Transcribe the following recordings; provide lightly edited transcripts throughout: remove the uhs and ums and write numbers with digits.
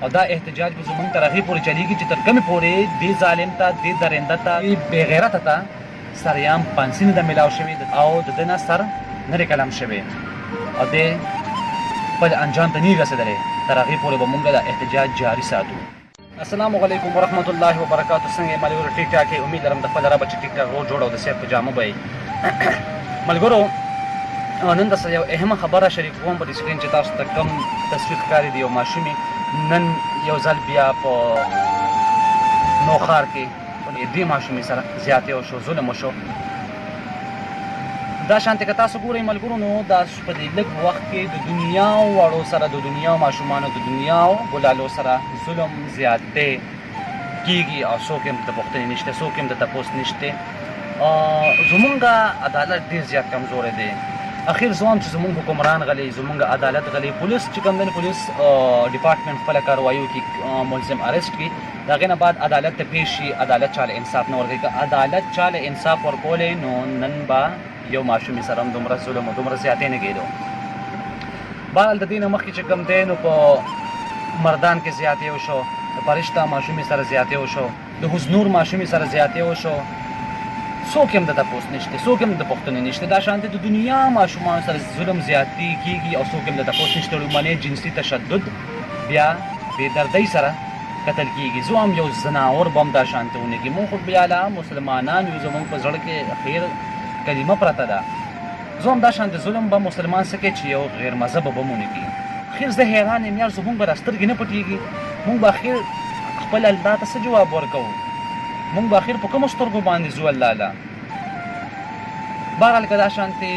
او دا احتجاج به زمونږ تر هغې پورې چلیږي چې تر کومې پورې دې ظالم ته دې درنده ته دې بېغیرته ته سریام پانسي نه ده میلاو شوې او د ده نه سر نه دی قلم شوی او دی خپل انجام ته نه رسېدلی تر هغې پورې به مونږ دا احتجاج جاري ساتو. السلام علیکم ورحمت الله وبرکاتو. څنګه یې ملګرو؟ ټیک ټاک یې. امید لرم د خپل ربه چې ټیک ټاک روډ جوړ او د صحت په جامه به یې. ملګرو نن درسره یو اهمه خبره شریکوم په دې سکرین چې تاسو ته کوم تصویر ښکاري د یو ماشومې نن یو ځل بیا په نوښار کې دې ماشومې سره زیاتې وشو، ظلم وشو. دا شانتې که تاسو ګورئ ملګرو نو دا په دې لږ وخت کې د دنیا وړو سره د دنیا ماشومانو د دنیا ګلالو سره ظلم زیاتې کېږي او څوک هم د پوښتنې نشته، څوک هم د تپوس نشته. زمونږ عدالت ډېر زیات کمزوری دی. اخر زه وایم چې زمونږ حکمران غلی، زمونږ عدالت غلی. پولیس چې کوم دی پولیس ډپارټمنټ خپله کاروایي وکړي، ملزم اریسټ کړي، د هغې نه بعد عدالت ته پیش شي. عدالت چاله انصاف نه ورکوي. که عدالت چاله انصاف ورکولی نو نن به یو ماشومې سره هم دومره ظلم او دومره زیاتې نه کېدو. بهرحال د دې نه مخکې چې کوم دی نو په مردان کې زیاتې وشو، د فرشته ماشومې سره زیاتې وشو، د حسنور ماشومې سره زیاتې وشو. څوک هم د تپوس نشته، څوک هم د پوښتنې نشته. دا شانتې د دنیا ماشومانو سره ظلم زیاتې کېږي او څوک هم د تپوس نشته. لومړنی جنسي تشدد بیا بېدردۍ سره قتل کېږي. زه هم یو ځناور به هم دا شانتې ونه کړي. مونږ خو بیا لا مسلمانان یو، زمونږ په زړه کې خیر کلمه پرته ده. زه هم دا شانتې ظلم به مسلمان څه کوي چې یو غیر مذهبه به ونه کړي. خیر زه حیران یم یار، زمونږ به را سترګې نه پټېږي. مونږ به اخر خپل الله ته څه جواب ورکوو؟ مونږ به اخر په کومو سترګو باندې ځو الله له؟ بهرحال که دا شانتې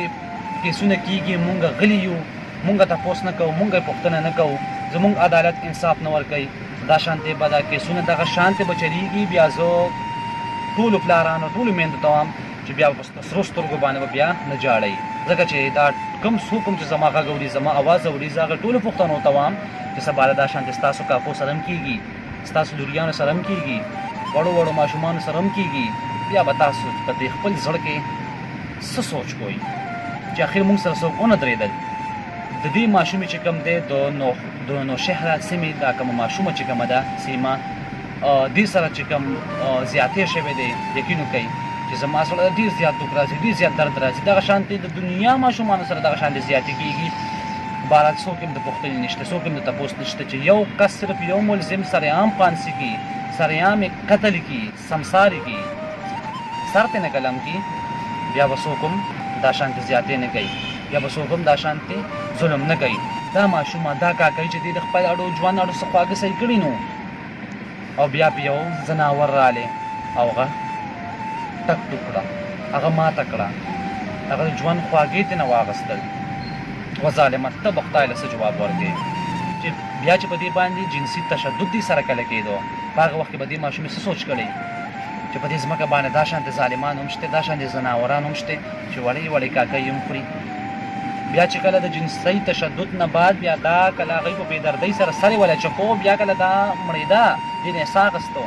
کیسونه کېږي مونږ غلي یو، مونږ تپوس نه کوو، مونږ پوښتنه نه کوو، زمونږ عدالت انصاف نه ورکوي. دا شانتې به دا کیسونه دغه شانتې به چلیږي. بیا زه ټولو پلارانو ټولو میندو ته وایم چې بیا په سرو سترګو باندې به بیا نه جاړئ، ځکه چې دا کوم څوک هم چې زما غږ اوري، زما اواز اوري، زه هغه ټولو پښتنو ته وایم چې سبا دا شانتې ستاسو کاکو سره هم کېږي، ستاسو لوریانو سره هم کېږي، وړو وړو ماشومانو سره هم کېږي. بیا به تاسو په دې خپل زړه کې څه سوچ کوئ چې اخر موږ سره څوک ونه درېدل. د دې ماشومې چې کوم دی د نوشهره سیمې دا کومه ماشومه چې کومه ده سیمه، دې سره چې کوم زیاتې شوی دی، یقین وکئ چې زما سره ډېر زیات دکھ راځي، ډېر زیات درد راځي. دغه شانتې د دنیا ماشومانو سره دغه شانتې زیاتې کېږي. بهرحال څوک هم د پوښتنې نشته، څوک هم د تپوس نشته چې یو کس صرف یو ملزم سرعام پانسي کړي، سرعام یې قتل کړي، سمسار یې کړي، سر ته نه قلم کړي، بیا به څوک هم دا شانتې زیاتې نه کوي، بیا به څوک هم دا شانتې ظلم نه کوي. دا ماشومه دا کاکۍ چې دی د خپل اړو ژوند اړو څه خواږه صحیح کړي نو او بیا په یو ځناور رالی او هغه ټک ټوک کړه، هغه ماته کړه، هغه د ژوند خواږې ترې نه واخیستل. و ظالمه ته به خدای له څه جواب ورکوې چې بیا چې په دې باندې جنسي تشدد دې سره کله کېدو، په هغه وخت کې به دې ماشومې څه سوچ کړی چې په دې ځمکه باندې دا شانتې ظالمان هم شته، دا شانتې ځناوران هم شته چې وړې وړې کاکۍ هم خوري. بیا چې کله د جنسي تشدد نه بعد بیا دا کله هغوی په بېدردۍ سره سر یې ولی چپو، بیا کله دا مړېده، دې نه یې ساه اخیستو،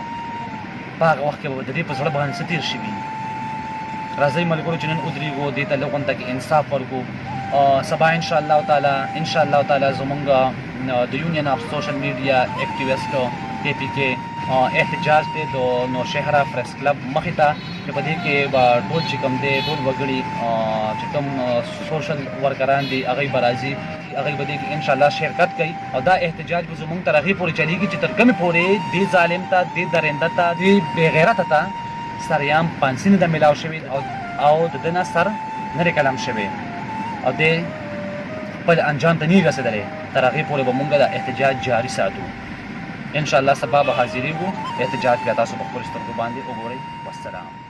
په هغه وخت کې به د دې په زړه باندې څه تېر شوي. راځئ ملګرو چې نن ودرېږو، دې ته لږ غونته کې انصاف ورکړو. سبا انشاءالله تعالی زمونږ د یونین آف سوشل میډیا اکټیویسټ KPK احتجاج دی د نوشهره پریس کلب مخې ته، چې په دې کې به ټول چې کوم دی ټول وګړي چې کوم سوشل ورکران دي هغوی به راځي، هغوی به دې کې انشاءالله شرکت کوي. او دا احتجاج به زمونږ تر هغې پورې چلیږي چې تر کومې پورې دې ظالم ته، دې درنده ته، دې بېغیرته ته سریام پانسي نه ده میلاو شوې او د ده نه سر نه دی قلم شوی او دی خپل انجام ته نه رسېدلی. تر هغې پورې به مونږ دا احتجاج جاري ساتو. انشاءالله سبا به حاضرېږو. احتجاج بیا تاسو په خپلو سترګو باندې وګورئ. والسلام.